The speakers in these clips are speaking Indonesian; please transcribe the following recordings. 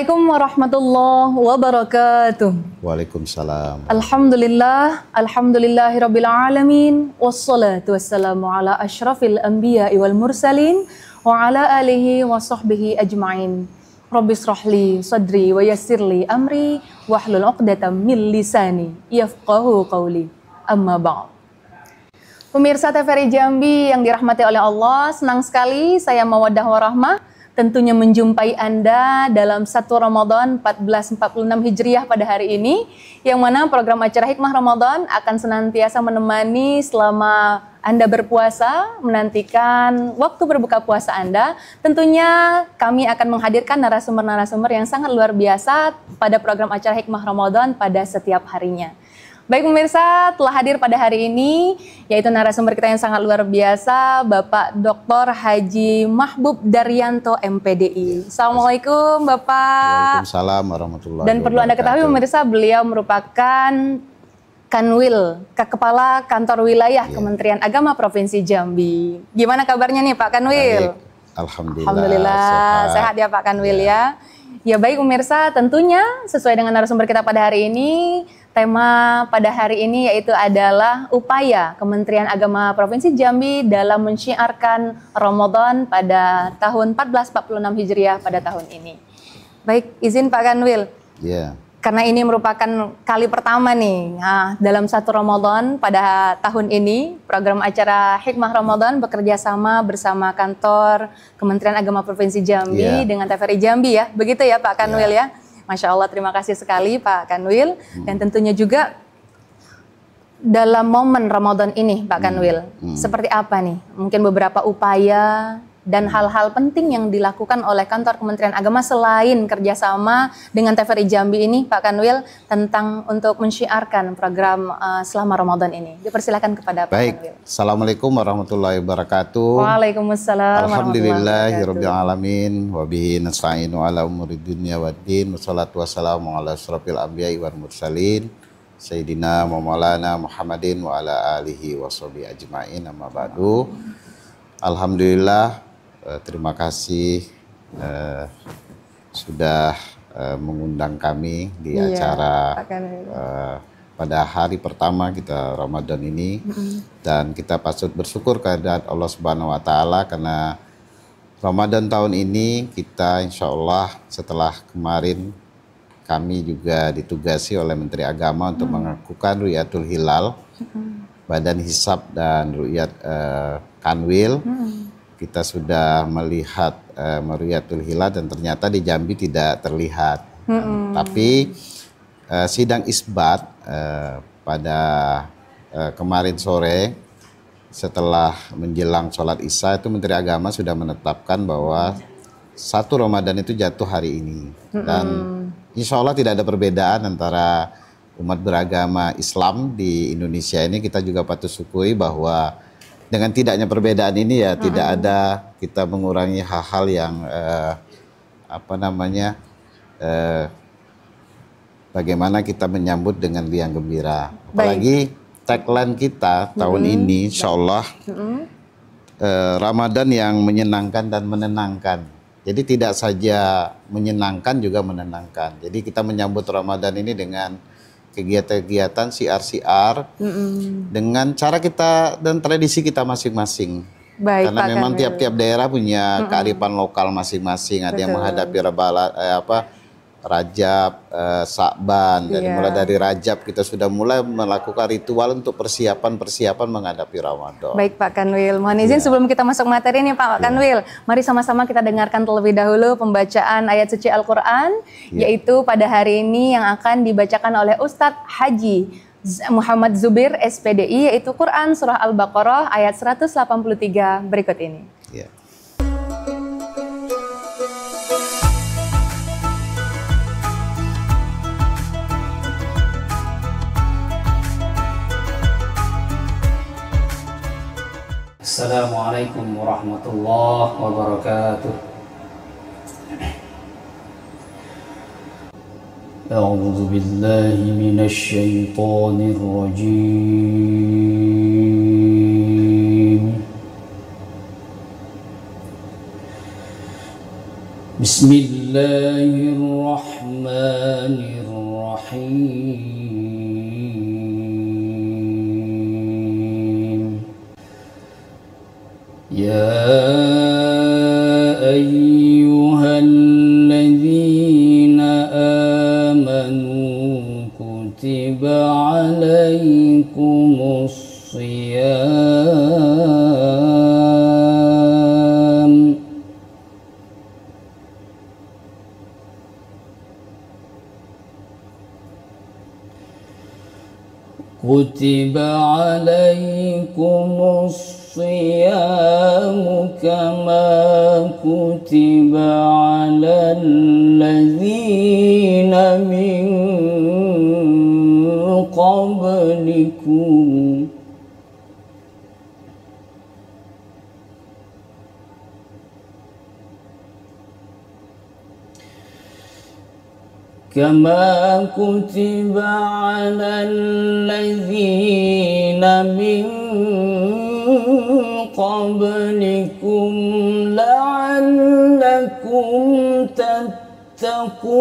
Assalamualaikum warahmatullahi wabarakatuh. Waalaikumsalam. Alhamdulillahirabbil alamin wassalatu wassalamu ala asyrafil anbiya'i wal mursalin wa ala alihi wa sahbihi ajmain. Rabbi shrahli sadri wa yassirli amri wahlul 'uqdatam min lisani yafqahu qawli. Amma ba'd. Pemirsa TVRI Jambi yang dirahmati oleh Allah, senang sekali saya Mawaddah Warahmah tentunya menjumpai Anda dalam 1 Ramadan 1446 Hijriah pada hari ini, yang mana program acara Hikmah Ramadan akan senantiasa menemani selama Anda berpuasa, menantikan waktu berbuka puasa Anda. Tentunya kami akan menghadirkan narasumber-narasumber yang sangat luar biasa pada program acara Hikmah Ramadan pada setiap harinya. Baik pemirsa, telah hadir pada hari ini yaitu narasumber kita yang sangat luar biasa, Bapak Dr. Haji Mahbub Daryanto MPDI. Assalamualaikum Bapak. Waalaikumsalam warahmatullahi wabarakatuh. Dan perlu Anda ketahui pemirsa, beliau merupakan Kanwil, Kepala Kantor Wilayah Kementerian Agama Provinsi Jambi. Gimana kabarnya nih Pak Kanwil? Baik. Alhamdulillah sehat ya Pak Kanwil ya. Ya baik pemirsa, tentunya sesuai dengan narasumber kita pada hari ini, tema pada hari ini yaitu adalah upaya Kementerian Agama Provinsi Jambi dalam mensyiarkan Ramadan pada tahun 1446 Hijriah pada tahun ini. Baik, izin Pak Kanwil. Yeah. Karena ini merupakan kali pertama nih dalam 1 Ramadan pada tahun ini, program acara Hikmah Ramadan bekerja sama bersama kantor Kementerian Agama Provinsi Jambi dengan TVRI Jambi ya. Begitu ya Pak Kanwil ya. Masya Allah, terima kasih sekali Pak Kanwil. Dan tentunya juga dalam momen Ramadan ini Pak Kanwil, seperti apa nih? Mungkin beberapa upaya dan hal-hal penting yang dilakukan oleh kantor Kementerian Agama selain kerjasama dengan TVRI Jambi ini Pak Kanwil tentang untuk mensyiarkan program selama Ramadan ini. Dipersilakan kepada Pak Kanwil. Assalamualaikum warahmatullahi wabarakatuh. Waalaikumsalam. Alhamdulillahirabbil alamin wa bihi nasta'inu ala umuri dunya waddin wassalatu wassalamu ala asyrafil anbiya'i wal mursalin sayyidina wa maulana Muhammadin wa ala alihi washabihi ajmain, amma ba'du. Alhamdulillah, terima kasih sudah mengundang kami di acara pada hari pertama kita Ramadan ini. Dan kita patut bersyukur kehadirat Allah Subhanahu wa Ta'ala karena Ramadan tahun ini kita insya Allah setelah kemarin kami juga ditugasi oleh Menteri Agama untuk melakukan Ru'yatul Hilal, Badan Hisab dan Ru'yat Kanwil. Kita sudah melihat Ru'yatul Hilal dan ternyata di Jambi tidak terlihat. Tapi sidang isbat pada kemarin sore setelah menjelang sholat Isya itu Menteri Agama sudah menetapkan bahwa 1 Ramadan itu jatuh hari ini. Dan insya Allah tidak ada perbedaan antara umat beragama Islam di Indonesia ini. Kita juga patut syukuri bahwa dengan tidaknya perbedaan ini ya tidak ada kita mengurangi hal-hal yang bagaimana kita menyambut dengan riang gembira. Apalagi tagline kita tahun ini insya Allah Ramadan yang menyenangkan dan menenangkan. Jadi tidak saja menyenangkan juga menenangkan. Jadi kita menyambut Ramadan ini dengan kegiatan-kegiatan siar-siar dengan cara kita dan tradisi kita masing-masing. Baik, karena Pak memang Kanwil. tiap-tiap daerah punya kearifan lokal masing-masing. Ada yang menghadapi Rajab, Sa'ban. Dari mulai dari Rajab kita sudah mulai melakukan ritual untuk persiapan menghadapi Ramadan. Baik Pak Kanwil, mohon izin sebelum kita masuk materi nih Pak Kanwil, mari sama-sama kita dengarkan terlebih dahulu pembacaan ayat suci Al-Quran, yaitu pada hari ini yang akan dibacakan oleh Ustadz Haji Muhammad Zubir SPDI, yaitu Quran Surah Al-Baqarah ayat 183 berikut ini. Assalamualaikum warahmatullahi wabarakatuh. A'udzu billahi minasy syaithanir rajim. Bismillah Bismillahirrahmanirrahim. Ya ayyuhalladzina amanu kutiba alaikumus shiyam kutiba alaikumus siyamu kama kutiba alal ladzina min qablikum kama kutiba alal ladzina min qablikum la'allakum tattaqun.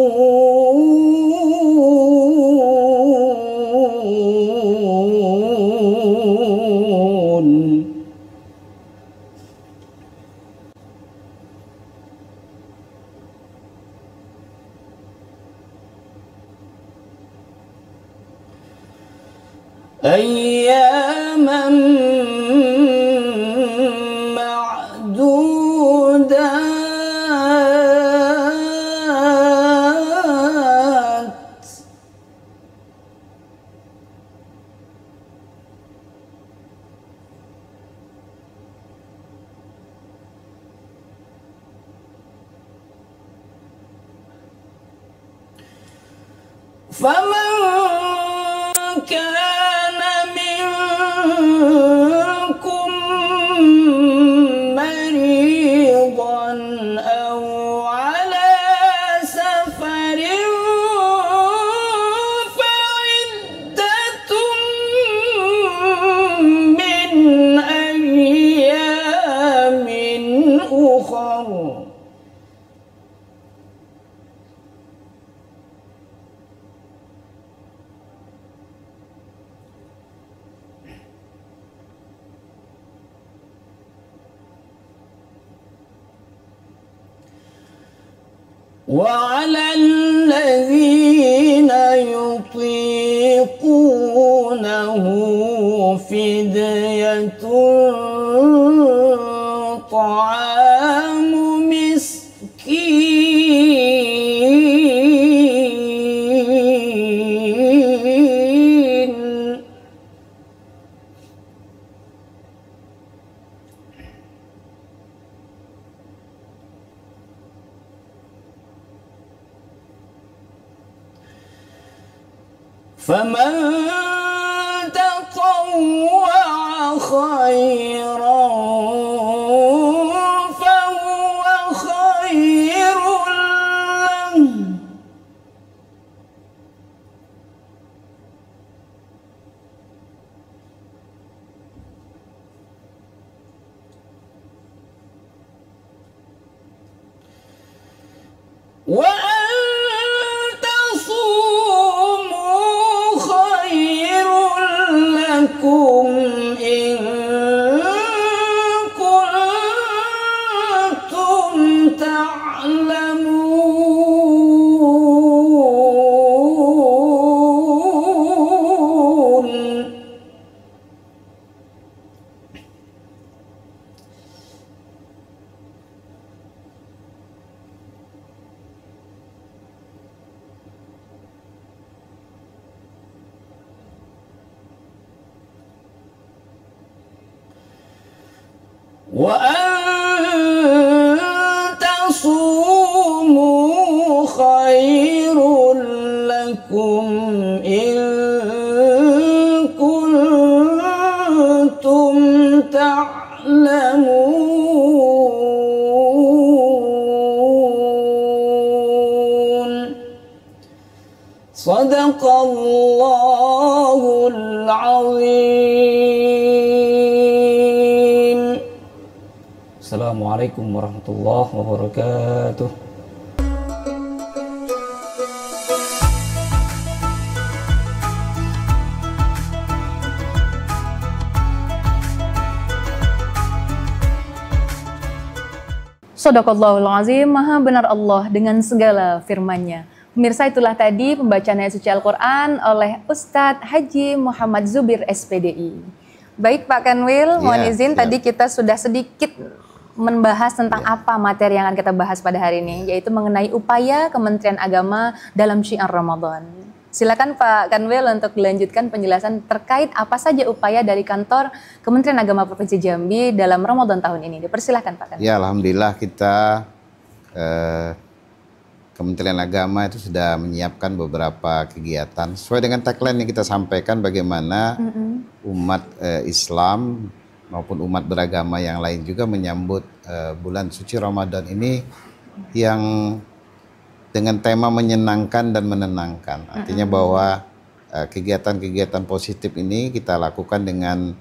Ayyaman ma'dudat. Faman kana minkum maridan aw ala safarin fa'iddatun min ayyamin ukhar. وعلى الذين يطيقونه فدية طعام مسكين. فمن تطوع خيرا فهو خير له. إن كنتم تعلمون. وأن تصوموا خير لكم إن كنتم تعلمون. صدق الله العظيم. Assalamualaikum warahmatullahi wabarakatuh. Shadaqallahul azim, maha benar Allah dengan segala firman-Nya. Pemirsa, itulah tadi pembacaan ayat suci Al-Quran oleh Ustadz Haji Muhammad Zubir SPDI. Baik Pak Kanwil, mohon izin tadi kita sudah sedikit membahas tentang apa materi yang akan kita bahas pada hari ini, yaitu mengenai upaya Kementerian Agama dalam syiar Ramadan. Silakan Pak Kanwil untuk melanjutkan penjelasan terkait apa saja upaya dari kantor Kementerian Agama Provinsi Jambi dalam Ramadan tahun ini. Dipersilahkan Pak Kanwil. Ya, alhamdulillah kita Kementerian Agama itu sudah menyiapkan beberapa kegiatan sesuai dengan tagline yang kita sampaikan, bagaimana umat Islam maupun umat beragama yang lain juga menyambut bulan suci Ramadan ini yang dengan tema menyenangkan dan menenangkan. Artinya bahwa kegiatan-kegiatan positif ini kita lakukan dengan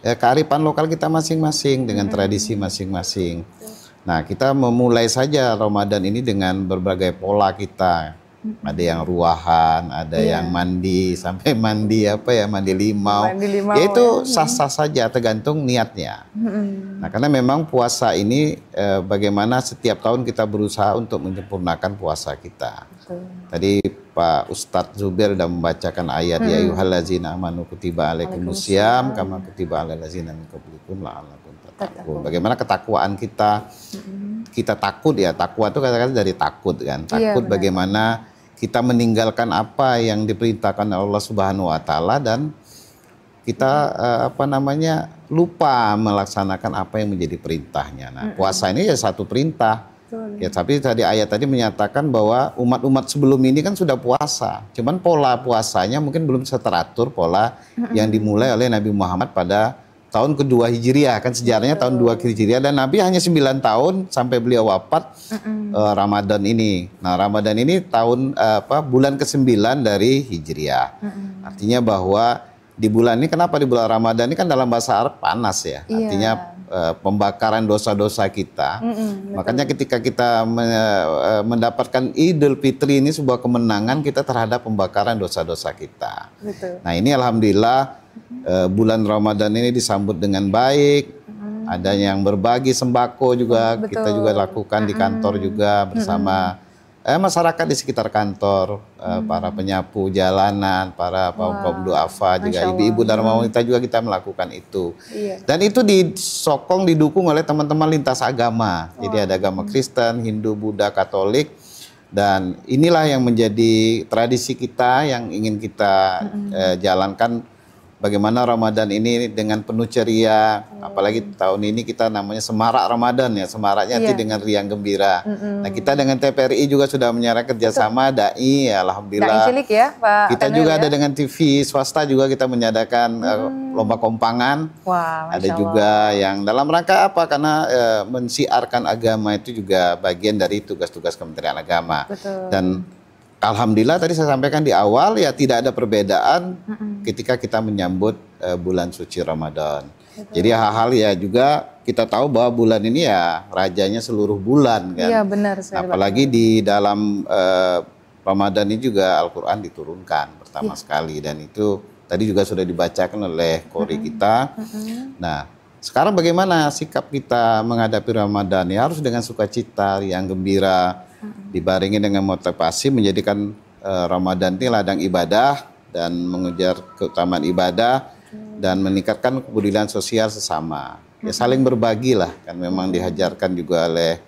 kearifan lokal kita masing-masing, dengan tradisi masing-masing. Nah, kita memulai saja Ramadan ini dengan berbagai pola kita. Ada yang ruahan, ada yang mandi, sampai mandi mandi limau. Ya itu sah-sah saja, tergantung niatnya. Nah, karena memang puasa ini bagaimana setiap tahun kita berusaha untuk menyempurnakan puasa kita. Tadi Pak Ustadz Zubir sudah membacakan ayat ya ayyuhallazina amanu kutiba alaikumusiyam kama kutiba alal ladzina min qablikum la'allakum tattaqun. Bagaimana ketakwaan kita? Kita takut ya, takwa itu kata-kata dari takut kan. Takut bagaimana kita meninggalkan apa yang diperintahkan Allah Subhanahu wa taala dan kita lupa melaksanakan apa yang menjadi perintahnya. Nah, puasa ini ya satu perintah. Ya, tapi tadi ayat tadi menyatakan bahwa umat-umat sebelum ini kan sudah puasa. Cuman pola puasanya mungkin belum teratur pola yang dimulai oleh Nabi Muhammad pada tahun kedua Hijriah, kan sejarahnya tahun 2 Hijriah, dan Nabi hanya 9 tahun sampai beliau wafat Ramadan ini. Nah, Ramadan ini tahun bulan ke-9 dari Hijriah. Artinya bahwa di bulan ini, kenapa di bulan Ramadan ini kan dalam bahasa Arab panas ya. Artinya pembakaran dosa-dosa kita. Makanya ketika kita mendapatkan Idul Fitri ini sebuah kemenangan kita terhadap pembakaran dosa-dosa kita. Nah, ini alhamdulillah bulan Ramadan ini disambut dengan baik. Ada yang berbagi sembako juga, kita juga lakukan di kantor juga bersama masyarakat di sekitar kantor, para penyapu jalanan, para kaum duafa, juga ibu-ibu dharma wanita juga kita melakukan itu. Dan itu disokong, didukung oleh teman-teman lintas agama. Jadi ada agama Kristen, Hindu, Buddha, Katolik. Dan inilah yang menjadi tradisi kita yang ingin kita jalankan. Bagaimana Ramadan ini dengan penuh ceria, apalagi tahun ini kita namanya Semarak Ramadan ya, semaraknya dengan riang gembira. Nah, kita dengan TPRI juga sudah menyarankan kerjasama dai, ya, alhamdulillah. Dai cilik ya, Pak. Kita juga ada dengan TV swasta juga kita menyadakan lomba kompangan. Ada juga yang dalam rangka apa? Karena mensiarkan agama itu juga bagian dari tugas-tugas Kementerian Agama. Dan alhamdulillah tadi saya sampaikan di awal ya tidak ada perbedaan ketika kita menyambut bulan suci Ramadan. Jadi hal-hal ya juga kita tahu bahwa bulan ini ya rajanya seluruh bulan kan. Iya benar. Apalagi di dalam Ramadan ini juga Al-Quran diturunkan pertama sekali, dan itu tadi juga sudah dibacakan oleh Qori kita. Nah, sekarang bagaimana sikap kita menghadapi Ramadan? Ya harus dengan sukacita, yang gembira, dibarengi dengan motivasi menjadikan Ramadan ini ladang ibadah dan mengejar keutamaan ibadah dan meningkatkan kepedulian sosial sesama. Ya saling berbagi lah, kan memang diajarkan juga oleh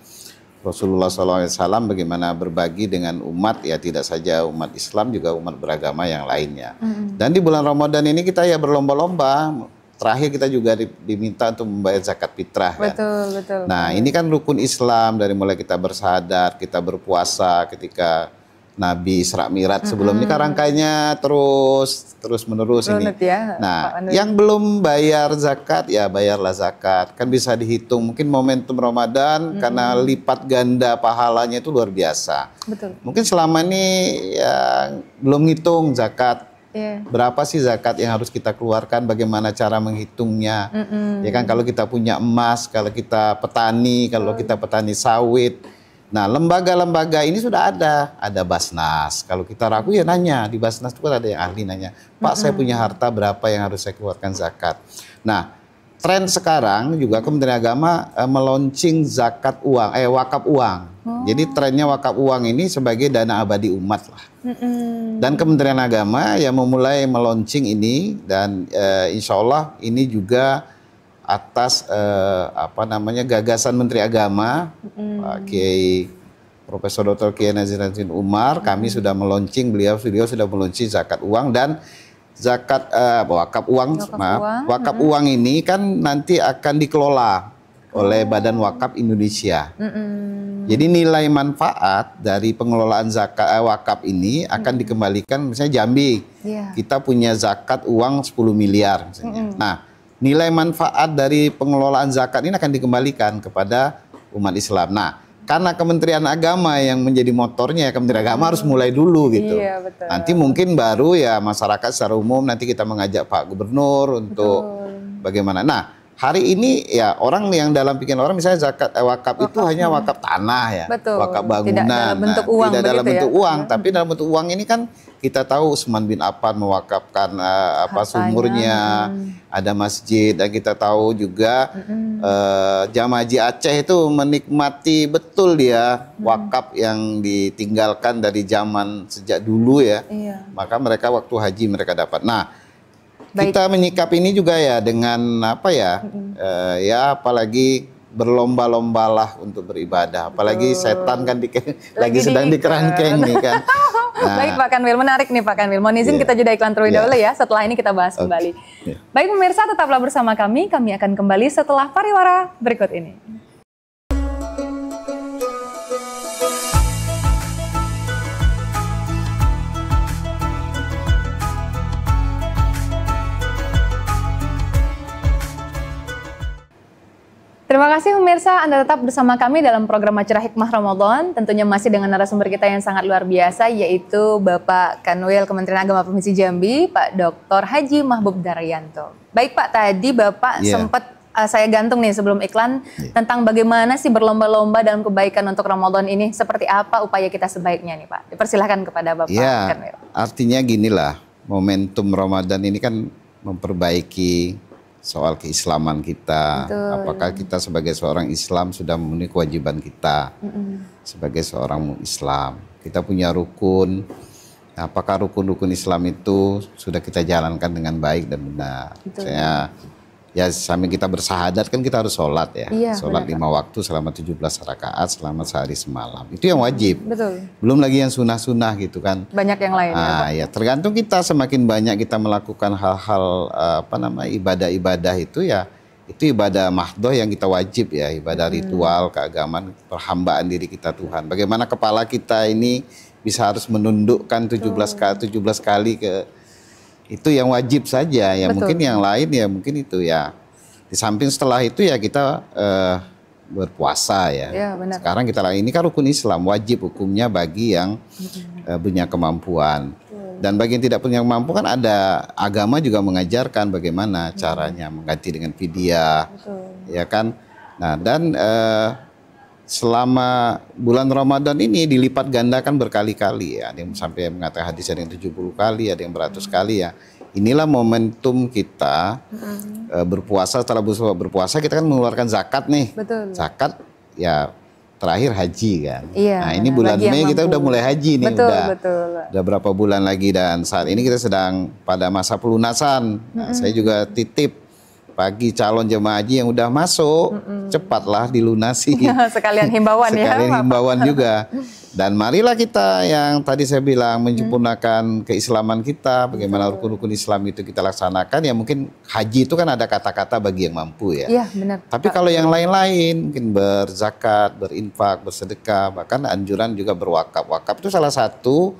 Rasulullah SAW bagaimana berbagi dengan umat, ya tidak saja umat Islam juga umat beragama yang lainnya. Dan di bulan Ramadan ini kita ya berlomba-lomba. Terakhir kita juga diminta untuk membayar zakat fitrah kan. Betul. Nah, ini kan rukun Islam, dari mulai kita bersahadat, kita berpuasa ketika Nabi Isra Mi'raj, sebelum ini kan rangkainya terus menerus ini. Ya, nah, yang belum bayar zakat ya bayarlah zakat. Kan bisa dihitung, mungkin momentum Ramadan karena lipat ganda pahalanya itu luar biasa. Mungkin selama ini ya belum ngitung zakat. Berapa sih zakat yang harus kita keluarkan, bagaimana cara menghitungnya. Ya kan, kalau kita punya emas, kalau kita petani sawit. Nah, lembaga-lembaga ini sudah ada Basnas. Kalau kita ragu ya nanya, di Basnas itu kan ada yang ahli nanya, Pak saya punya harta berapa yang harus saya keluarkan zakat. Nah, tren sekarang juga Kementerian Agama meluncing zakat uang, wakaf uang. Jadi trennya wakaf uang ini sebagai dana abadi umat lah. Dan Kementerian Agama yang memulai meluncing ini dan insya Allah ini juga atas gagasan Menteri Agama Pak Kiai Profesor Dr. Kiai Naziruddin Umar. Kami sudah meluncing, beliau sudah meluncing zakat uang dan zakat wakaf uang. Wakaf uang ini kan nanti akan dikelola oleh Badan Wakaf Indonesia. Jadi nilai manfaat dari pengelolaan zakat wakaf ini akan dikembalikan, misalnya Jambi, kita punya zakat uang 10 miliar misalnya. Nah, nilai manfaat dari pengelolaan zakat ini akan dikembalikan kepada umat Islam. Nah, karena Kementerian Agama yang menjadi motornya, Kementerian Agama harus mulai dulu gitu. Iya, betul. Nanti mungkin baru ya masyarakat secara umum nanti kita mengajak Pak Gubernur untuk bagaimana. Nah, hari ini ya orang yang dalam pikiran orang misalnya zakat wakaf itu hanya wakaf tanah ya, wakaf bangunan. Tidak dalam bentuk uang, tidak dalam bentuk ya? uang, tapi dalam bentuk uang ini kan kita tahu Usman bin Affan mewakafkan sumurnya, ada masjid, dan kita tahu juga jamaah haji Aceh itu menikmati betul dia wakaf yang ditinggalkan dari zaman sejak dulu ya. Maka mereka waktu haji mereka dapat. Nah, kita menyikap ini juga ya dengan ya apalagi berlomba-lombalah untuk beribadah. Apalagi setan kan lagi sedang dikerangkeng nih kan. Nah, baik Pak Kanwil, menarik nih Pak Kanwil. Mohon izin kita jeda iklan terlebih dahulu ya. Setelah ini kita bahas kembali. Baik pemirsa, tetaplah bersama kami. Kami akan kembali setelah pariwara berikut ini. Terima kasih pemirsa, Anda tetap bersama kami dalam program Acara Hikmah Ramadan. Tentunya masih dengan narasumber kita yang sangat luar biasa, yaitu Bapak Kanwil Kementerian Agama Provinsi Jambi, Pak Dr. Haji Mahbub Daryanto. Baik Pak, tadi Bapak sempat saya gantung nih sebelum iklan tentang bagaimana sih berlomba-lomba dalam kebaikan untuk Ramadan ini. Seperti apa upaya kita sebaiknya nih Pak? Dipersilahkan kepada Bapak Kanwil. Artinya ginilah, momentum Ramadan ini kan memperbaiki soal keislaman kita. Apakah kita sebagai seorang Islam sudah memenuhi kewajiban kita sebagai seorang Islam. Kita punya rukun. Apakah rukun-rukun Islam itu sudah kita jalankan dengan baik dan benar. Misalnya ya sambil kita bersahadat kan kita harus sholat ya. Sholat 5 waktu selama 17 rakaat selama sehari semalam. Itu yang wajib. Belum lagi yang sunnah-sunnah gitu kan. Banyak yang lain ya. Tergantung kita, semakin banyak kita melakukan hal-hal ibadah-ibadah itu ya, itu ibadah mahdoh yang kita wajib ya, ibadah ritual, keagamaan, perhambaan diri kita Tuhan. Bagaimana kepala kita ini bisa harus menundukkan 17 kali ke itu yang wajib saja ya. Mungkin yang lain ya mungkin itu ya. Di samping setelah itu ya kita berpuasa ya. Sekarang kita ini kan rukun Islam, wajib hukumnya bagi yang punya kemampuan. Dan bagi yang tidak punya kemampuan kan ada agama juga mengajarkan bagaimana caranya mengganti dengan fidyah. Ya kan. Nah, dan selama bulan Ramadan ini dilipat gandakan berkali-kali ya. Ada yang sampai mengatakan hadis ada yang 70 kali, ada yang beratus kali ya. Inilah momentum kita berpuasa. Setelah berpuasa kita kan mengeluarkan zakat nih. Zakat ya terakhir haji kan. Nah ini bulan Mei kita udah mulai haji nih. Udah berapa bulan lagi dan saat ini kita sedang pada masa pelunasan. Nah, saya juga titip bagi calon jemaah haji yang udah masuk, cepatlah dilunasi. Sekalian himbauan ya. Sekalian himbauan juga. Dan marilah kita yang tadi saya bilang menyempurnakan keislaman kita, bagaimana rukun-rukun Islam itu kita laksanakan. Ya mungkin haji itu kan ada kata-kata bagi yang mampu ya. Iya benar. Tapi kalau yang lain-lain mungkin berzakat, berinfak, bersedekah, bahkan anjuran juga berwakaf. Wakaf itu salah satu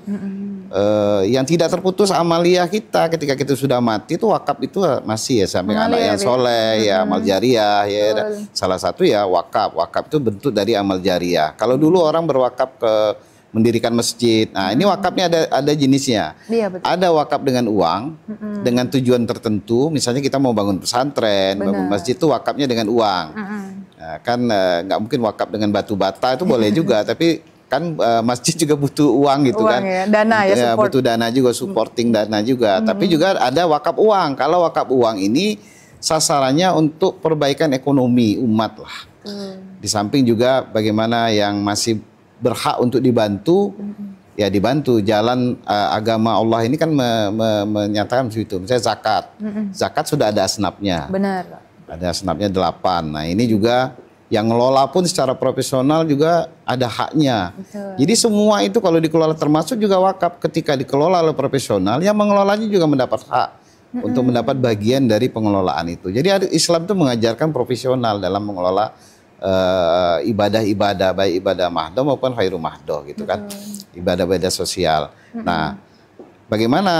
yang tidak terputus amaliyah kita ketika kita sudah mati itu wakaf itu masih ya sampai anak yang soleh ya amal jariah ya. Salah satu ya wakaf. Wakaf itu bentuk dari amal jariah. Kalau dulu orang berwakaf ke mendirikan masjid. Nah, ini wakafnya ada jenisnya. Ada wakaf dengan uang dengan tujuan tertentu. Misalnya kita mau bangun pesantren, bangun masjid itu wakafnya dengan uang. Nah, kan nggak mungkin wakaf dengan batu bata itu boleh juga, tapi kan masjid juga butuh uang gitu kan. Ya, dana ya, butuh dana juga, supporting dana juga. Tapi juga ada wakaf uang. Kalau wakaf uang ini sasarannya untuk perbaikan ekonomi umat lah. Di samping juga bagaimana yang masih berhak untuk dibantu, ya dibantu. Jalan agama Allah ini kan menyatakan begitu. Misalnya zakat, zakat sudah ada asnafnya. Benar. Ada asnafnya 8. Nah ini juga yang ngelola pun secara profesional juga ada haknya. Betul. Jadi semua itu kalau dikelola, termasuk juga wakaf, ketika dikelola oleh profesional, yang mengelolanya juga mendapat hak untuk mendapat bagian dari pengelolaan itu. Jadi Islam itu mengajarkan profesional dalam mengelola ibadah-ibadah, baik ibadah mahdoh maupun khairu mahdoh gitu kan, ibadah-ibadah sosial. Nah, bagaimana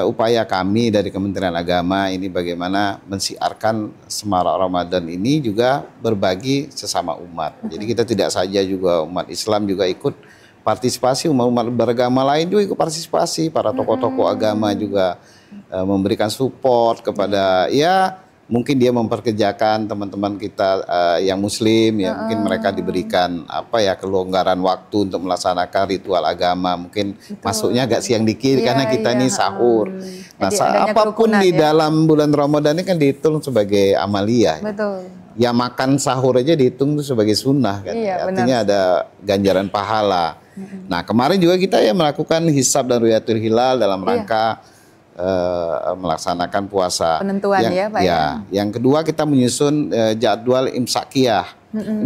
upaya kami dari Kementerian Agama ini, bagaimana mensiarkan semarak Ramadan ini juga berbagi sesama umat. Jadi kita tidak saja juga umat Islam juga ikut partisipasi, umat beragama lain juga ikut partisipasi, para tokoh-tokoh agama juga memberikan support kepada, ya mungkin dia memperkerjakan teman-teman kita yang muslim, ya mungkin mereka diberikan apa ya, kelonggaran waktu untuk melaksanakan ritual agama, mungkin masuknya agak siang dikit karena kita ini sahur. Nah, apapun di dalam bulan Ramadan ini kan dihitung sebagai amaliyah. Betul. Ya makan sahur aja dihitung itu sebagai sunnah kan. Artinya ada ganjaran pahala. Nah, kemarin juga kita ya melakukan hisab dan ru'yatul hilal dalam rangka melaksanakan puasa. Penentuan ya Pak ya. Yang kedua kita menyusun jadwal imsakiyah.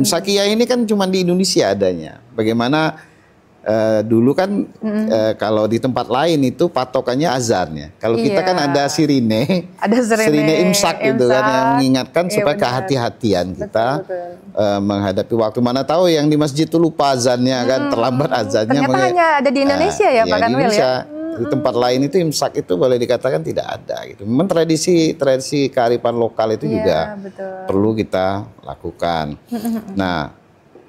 Imsakiyah ini kan cuma di Indonesia adanya. Bagaimana dulu kan kalau di tempat lain itu patokannya azannya. Kalau kita kan ada sirine. Ada sirine imsak gitu kan, yang mengingatkan supaya kehati-hatian kita menghadapi waktu. Mana tahu yang di masjid itu lupa azannya kan, terlambat azannya. Ternyata hanya ada di Indonesia ya Pak Kanwil ya. Di tempat lain itu imsak itu boleh dikatakan tidak ada gitu. Memang tradisi kearifan lokal itu juga perlu kita lakukan. Nah,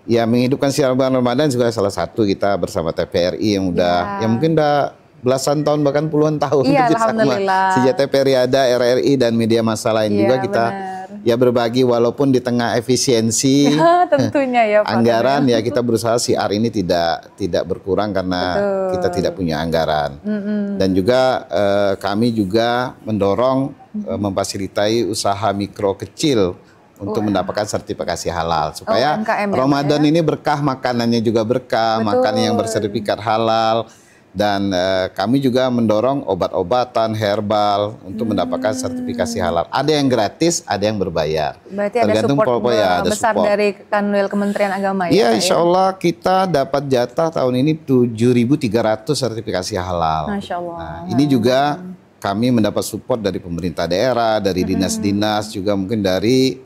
ya menghidupkan siar bulan Ramadan juga salah satu kita bersama TVRI yang udah yang mungkin udah belasan tahun bahkan puluhan tahun alhamdulillah. Sejak TVRI ada, RRI dan media massa lain juga kita ya berbagi, walaupun di tengah efisiensi tentunya ya Pak anggaran ya kita berusaha siar ini tidak berkurang karena kita tidak punya anggaran. Dan juga kami juga mendorong memfasilitasi usaha mikro kecil untuk mendapatkan sertifikasi halal supaya Ramadan ini berkah, makanannya juga berkah, makanan yang bersertifikat halal. Dan kami juga mendorong obat-obatan herbal untuk mendapatkan sertifikasi halal. Ada yang gratis, ada yang berbayar. Berarti tergantung ada support besar support dari Kanwil Kementerian Agama ya? Iya, insya Allah kita dapat jatah tahun ini 7.300 sertifikasi halal. Masya Allah. Nah, ini juga kami mendapat support dari pemerintah daerah, dari dinas-dinas, juga mungkin dari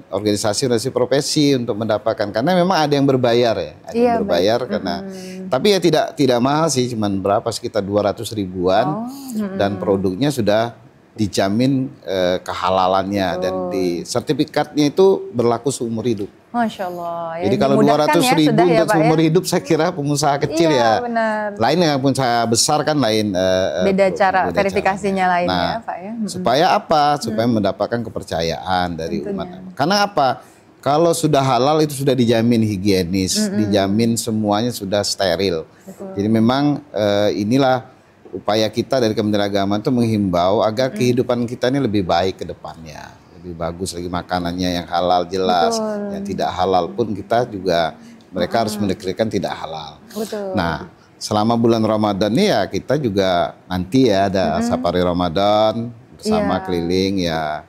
organisasi-organisasi profesi untuk mendapatkan, karena memang ada yang berbayar ya, ada yang berbayar karena, tapi ya tidak mahal sih, cuman berapa, sekitar 200 ribuan, dan produknya sudah dijamin kehalalannya dan di sertifikatnya itu berlaku seumur hidup. Masya Allah. Jadi kalau 200 ribu untuk seumur hidup, saya kira pengusaha kecil benar. Lain yang pengusaha besar kan lain. Beda cara verifikasinya lain ya Pak ya. Supaya apa? Supaya mendapatkan kepercayaan dari umat. Karena apa? Kalau sudah halal itu sudah dijamin higienis, dijamin semuanya sudah steril. Jadi memang inilah upaya kita dari Kementerian Agama itu menghimbau agar kehidupan kita ini lebih baik ke depannya. Lebih bagus lagi, makanannya yang halal jelas, yang tidak halal pun kita juga, mereka harus mendeklarasikan tidak halal. Nah, selama bulan Ramadan ini ya kita juga nanti ya ada safari Ramadan bersama keliling ya.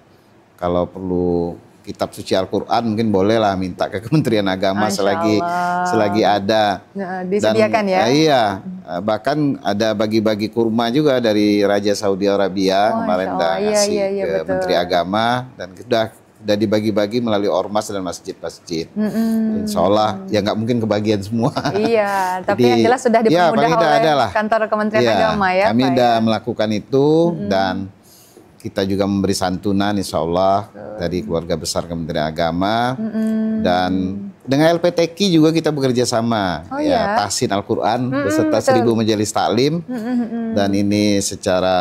Kalau perlu kitab suci Al-Quran mungkin bolehlah minta ke Kementerian Agama selagi ada. Disediakan dan, ya? Iya, bahkan ada bagi-bagi kurma juga dari Raja Saudi Arabia kemarin udah ngasih ke Menteri Agama, dan sudah dibagi-bagi melalui ormas dan masjid-masjid. Insya Allah ya nggak mungkin kebagian semua. Iya, tapi yang jelas sudah dipermudah oleh kantor Kementerian Agama ya. Kami sudah melakukan itu dan kita juga memberi santunan insya Allah dari keluarga besar Kementerian Agama, dan dengan LPTQ juga kita bekerja sama tahsin Al-Quran beserta 1000 majelis taklim, dan ini secara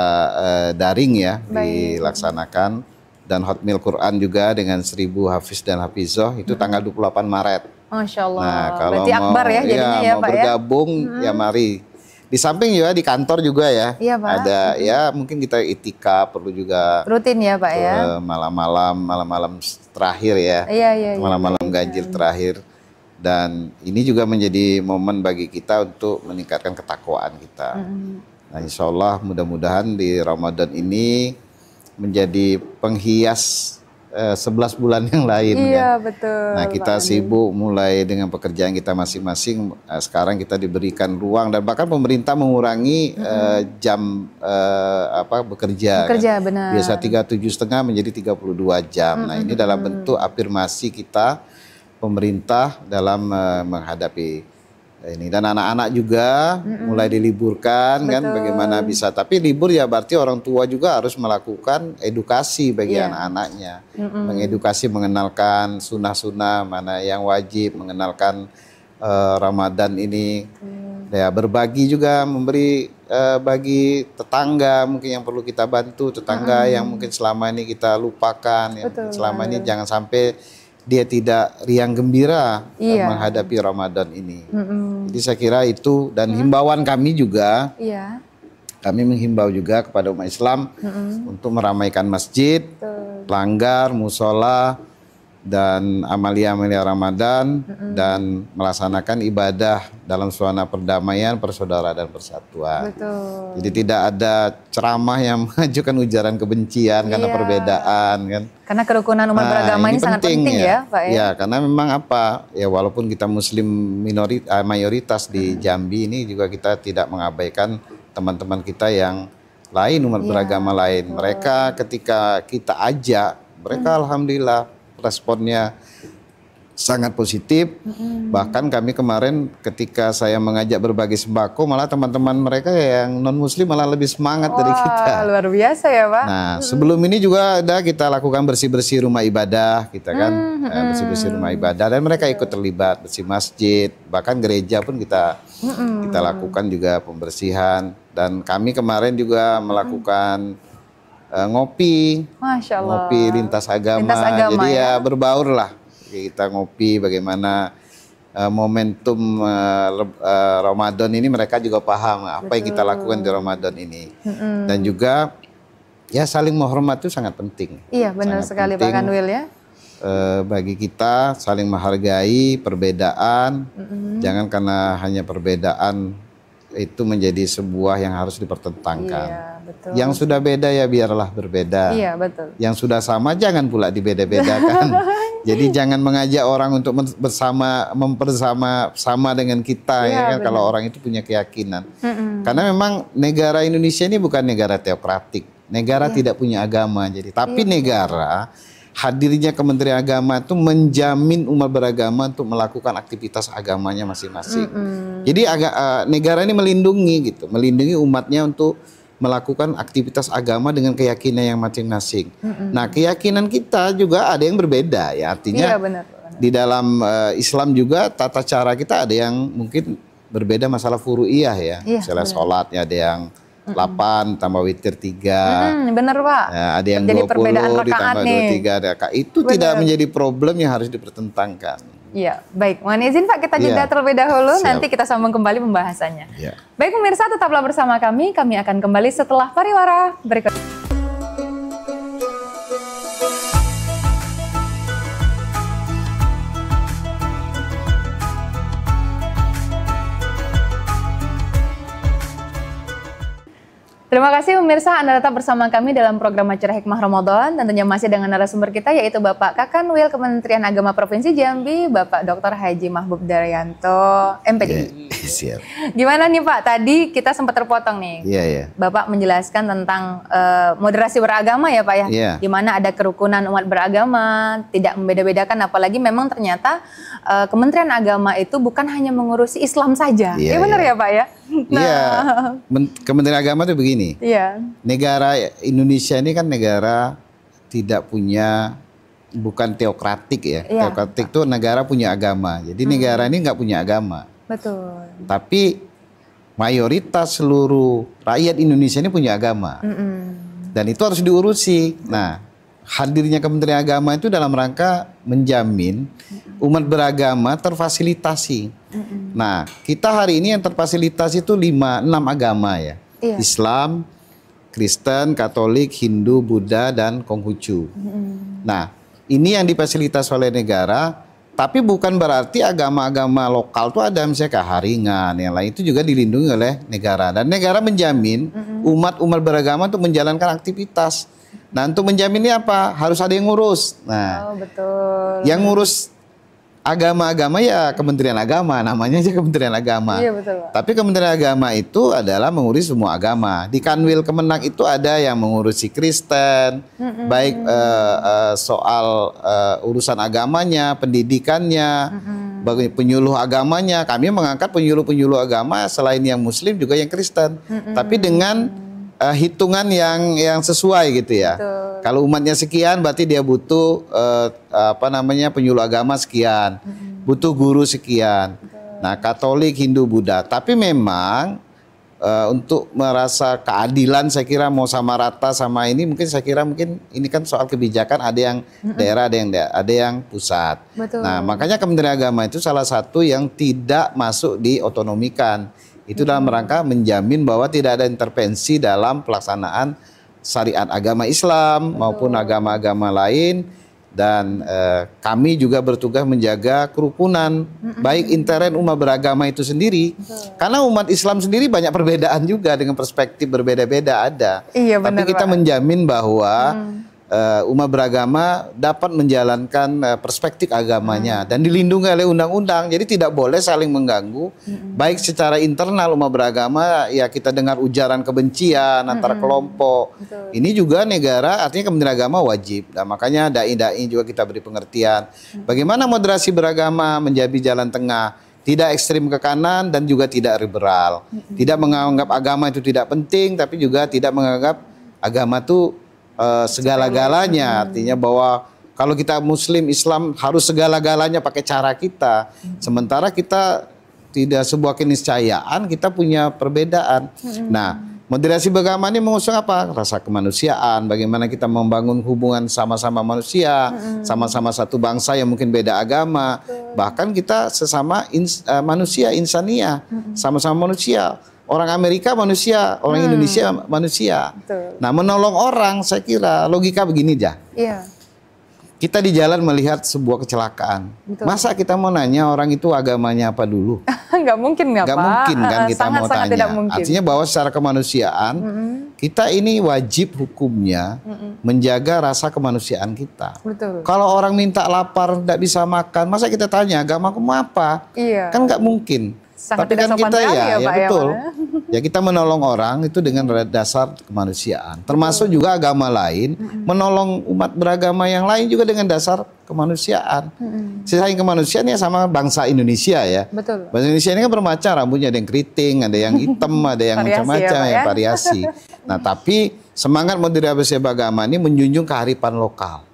daring ya dilaksanakan, dan Hotmil Quran juga dengan 1000 hafiz dan hafizah itu tanggal 28 Maret. Masya Allah. Nah, kalau berarti akbar ya jadinya ya mau Pak bergabung ya mari. Di samping juga di kantor juga ya. Iya, Pak. Ada ya mungkin kita itikaf perlu juga rutin ya Pak ya. Malam-malam terakhir ya. Iya. Malam-malam ganjil terakhir. Dan ini juga menjadi momen bagi kita untuk meningkatkan ketakwaan kita. Nah, insya Allah mudah-mudahan di Ramadan ini menjadi penghias 11 bulan yang lain. Iya, kan? betul. Nah, kita sibuk mulai dengan pekerjaan kita masing-masing. Sekarang kita diberikan ruang dan bahkan pemerintah mengurangi jam bekerja. Kan? Benar. Biasa 37,5 menjadi 32 jam. Nah, ini dalam bentuk afirmasi kita pemerintah dalam menghadapi ini, dan anak-anak juga mulai diliburkan. Betul. Kan bagaimana bisa, tapi libur ya berarti orang tua juga harus melakukan edukasi bagi anak-anaknya, mengedukasi, mengenalkan sunnah-sunnah mana yang wajib, mengenalkan Ramadan ini, ya berbagi juga, memberi bagi tetangga mungkin yang perlu kita bantu, tetangga yang mungkin selama ini kita lupakan, yang selama ini jangan sampai dia tidak riang gembira menghadapi Ramadan ini. Jadi saya kira itu, dan himbauan kami juga, kami menghimbau juga kepada umat Islam untuk meramaikan masjid, langgar, musola, dan amalia-amalia Ramadan, dan melaksanakan ibadah dalam suasana perdamaian, persaudaraan dan persatuan. Betul. Jadi tidak ada ceramah yang mengajukan ujaran kebencian karena perbedaan, kan? Karena kerukunan umat beragama ini sangat penting ya, Pak ya. Ya, karena memang ya walaupun kita Muslim mayoritas di Jambi ini, juga kita tidak mengabaikan teman-teman kita yang lain, umat beragama lain. Mereka ketika kita ajak, mereka alhamdulillah responnya sangat positif. Bahkan kami kemarin ketika saya mengajak berbagi sembako, malah teman-teman mereka yang non-muslim malah lebih semangat dari kita. Luar biasa ya Pak. Nah, sebelum ini juga ada kita lakukan bersih-bersih rumah ibadah kita kan, bersih-bersih rumah ibadah, dan mereka ikut terlibat bersih masjid, bahkan gereja pun kita lakukan juga pembersihan. Dan kami kemarin juga melakukan ngopi, Masya Allah. ngopi lintas agama. Jadi ya berbaur lah. Kita ngopi bagaimana momentum Ramadan ini, mereka juga paham apa yang kita lakukan di Ramadan ini. Dan juga ya saling menghormat itu sangat penting. Iya benar sekali Pak Kanwil ya. Bagi kita saling menghargai perbedaan, jangan karena hanya perbedaan itu menjadi sebuah yang harus dipertentangkan. Iya, betul. Yang sudah beda ya biarlah berbeda. Iya, betul. Yang sudah sama jangan pula dibeda-bedakan. Jadi jangan mengajak orang untuk sama dengan kita ya kan, kalau orang itu punya keyakinan. Karena memang negara Indonesia ini bukan negara teokratik. Negara tidak punya agama. Jadi tapi negara hadirnya Kementerian Agama itu menjamin umat beragama untuk melakukan aktivitas agamanya masing-masing. Jadi negara ini melindungi gitu, melindungi umatnya untuk melakukan aktivitas agama dengan keyakinan yang masing-masing. Nah, keyakinan kita juga ada yang berbeda ya, artinya di dalam Islam juga tata cara kita ada yang mungkin berbeda masalah furu'iyah ya. Misalnya sholatnya ada yang 8 tambah witir 3. Bener Pak. Ya, ada yang 20 ditambah 23 ada. Itu tidak menjadi problem yang harus dipertentangkan. Iya, baik. Mohon izin Pak, kita jeda terlebih dahulu. Nanti kita sambung kembali pembahasannya. Baik pemirsa, tetaplah bersama kami. Kami akan kembali setelah pariwara berikut. Terima kasih pemirsa, Anda tetap bersama kami dalam program Acara Hikmah Ramadan. Tentunya masih dengan narasumber kita yaitu Bapak Kakanwil Kementerian Agama Provinsi Jambi, Bapak Dr. Haji Mahbub Daryanto, MPDI. Siap. Gimana nih Pak, tadi kita sempat terpotong nih. Bapak menjelaskan tentang moderasi beragama ya Pak ya. Di mana ada kerukunan umat beragama, tidak membeda-bedakan, apalagi memang ternyata Kementerian Agama itu bukan hanya mengurusi Islam saja. Ya benar ya Pak ya? Kementerian Agama itu begini. Negara Indonesia ini kan negara tidak punya, bukan teokratik ya. Teokratik itu negara punya agama. Jadi negara ini nggak punya agama. Betul. Tapi mayoritas seluruh rakyat Indonesia ini punya agama. Dan itu harus diurusi. Nah, hadirnya Kementerian Agama itu dalam rangka menjamin umat beragama terfasilitasi. Nah, kita hari ini yang terfasilitasi itu 6 agama ya. Iya. Islam, Kristen, Katolik, Hindu, Buddha, dan Konghucu. Nah, ini yang difasilitasi oleh negara, tapi bukan berarti agama-agama lokal tuh ada misalnya keharingan, yang lain itu juga dilindungi oleh negara. Dan negara menjamin umat-umat beragama untuk menjalankan aktivitas. Nah, untuk menjamin ini apa? Harus ada yang ngurus. Nah, Betul. yang ngurus agama-agama ya Kementerian Agama, namanya aja Kementerian Agama. Iya, betul, Pak. Tapi Kementerian Agama itu adalah mengurus semua agama. Di Kanwil Kemenang itu ada yang mengurusi Kristen, baik soal urusan agamanya, pendidikannya, bagi penyuluh agamanya. Kami mengangkat penyuluh-penyuluh agama selain yang Muslim juga yang Kristen. Tapi dengan hitungan yang sesuai gitu ya. Betul. Kalau umatnya sekian berarti dia butuh penyuluh agama sekian, butuh guru sekian. Nah, Katolik, Hindu, Buddha. Tapi memang untuk merasa keadilan saya kira mau sama rata sama ini mungkin saya kira mungkin ini kan soal kebijakan, ada yang daerah, ada yang pusat. Betul. Nah, makanya Kementerian Agama itu salah satu yang tidak masuk diotonomikan. Itu dalam rangka menjamin bahwa tidak ada intervensi dalam pelaksanaan syariat agama Islam maupun agama-agama lain. Dan kami juga bertugas menjaga kerukunan baik intern umat beragama itu sendiri. Karena umat Islam sendiri banyak perbedaan juga dengan perspektif berbeda-beda ada. Iya, tapi benar, kita Pak. menjamin bahwa umat beragama dapat menjalankan perspektif agamanya dan dilindungi oleh undang-undang. Jadi tidak boleh saling mengganggu. Baik secara internal umat beragama ya kita dengar ujaran kebencian antara kelompok. Ini juga negara artinya Kementerian Agama wajib. Nah, makanya dai-dai juga kita beri pengertian. Bagaimana moderasi beragama menjadi jalan tengah. Tidak ekstrim ke kanan dan juga tidak liberal. Tidak menganggap agama itu tidak penting tapi juga tidak menganggap agama itu segala-galanya, artinya bahwa kalau kita Muslim Islam harus segala-galanya pakai cara kita, sementara kita tidak sebuah keniscayaan, kita punya perbedaan. Nah, moderasi beragama ini mengusung apa? Rasa kemanusiaan, bagaimana kita membangun hubungan sama-sama manusia, sama-sama satu bangsa yang mungkin beda agama, bahkan kita sesama manusia, insaniah, sama-sama manusia. Orang Amerika manusia, orang Indonesia manusia. Betul. Nah, menolong orang saya kira logika begini aja. Iya. Kita di jalan melihat sebuah kecelakaan. Betul. Masa kita mau nanya orang itu agamanya apa dulu? Nggak mungkin nggak, Pak? Nggak mungkin kan kita mau Sangat-sangat tanya. tidak mungkin. Artinya bahwa secara kemanusiaan kita ini wajib hukumnya menjaga rasa kemanusiaan kita. Betul. Kalau orang minta lapar tidak bisa makan, masa kita tanya agamamu apa? Iya. Kan nggak mungkin. Sangat Tapi tidak kan sopan kita sekali ya Pak, betul. ya. Ya kita menolong orang itu dengan dasar kemanusiaan. Termasuk juga agama lain menolong umat beragama yang lain juga dengan dasar kemanusiaan. Selain kemanusiaan ya sama bangsa Indonesia ya. Betul. Bangsa Indonesia ini kan bermacam, rambutnya ada yang keriting, ada yang hitam, ada yang Variasi macam-macam ya, Pak, ya, ya. variasi. Nah, tapi semangat moderasi beragama ini menjunjung kearifan lokal.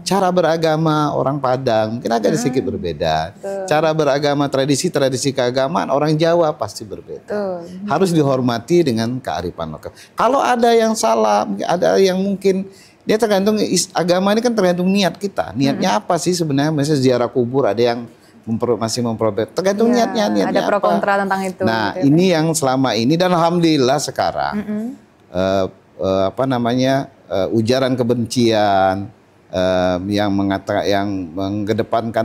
Cara beragama orang Padang mungkin agak sedikit berbeda. Cara beragama tradisi keagamaan orang Jawa pasti berbeda. Betul. Harus dihormati dengan kearifan lokal. Kalau ada yang salah, ada yang mungkin dia tergantung agama ini kan tergantung niat kita. Niatnya apa sih sebenarnya? Misalnya ziarah kubur ada yang masih memperoleh. Tergantung Iya, niatnya ada pro apa. kontra tentang itu. Nah, gitu ya, ini yang selama ini dan alhamdulillah sekarang ujaran kebencian yang mengatakan yang mengedepankan